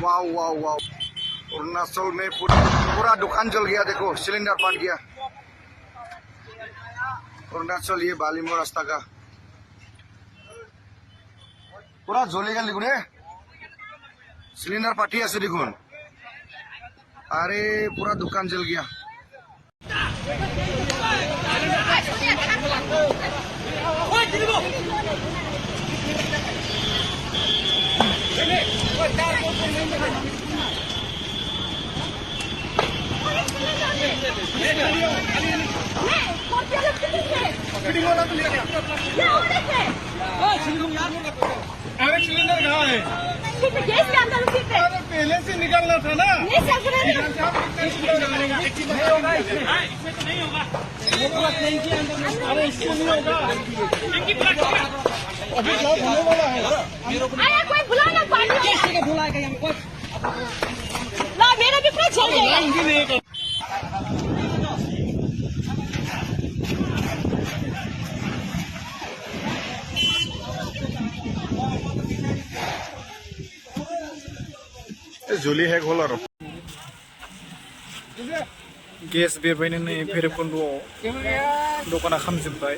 Wow wow wow, Arunachal में पूरा दुकान जल गया। देखो सिलेंडर फट गया। अरुणाचल ये बालीमो रास्ता का पूरा जलेगा देखो रे, सिलेंडर फाटी আছে দেখুন। अरे पूरा दुकान जल गया। अरे सिलेंडर कहाँ है? गैस के अंदर उसी पे अरे पहले से निकलना था ना। नहीं चल रहा है। नहीं होगा इसमें, इसमें तो नहीं होगा। अरे इसमें नहीं होगा। अभी लॉक होने वाला है। आया कोई बुला ना, पानी किसी को बुलाएगा हमको? ना, मेरा भी पूरा चल जाएगा। लाएंगे नहीं तो। जुली हेक हल आरो गेस बेरबायनो भैरबकुंदआव दखाना खामजोब्बाय।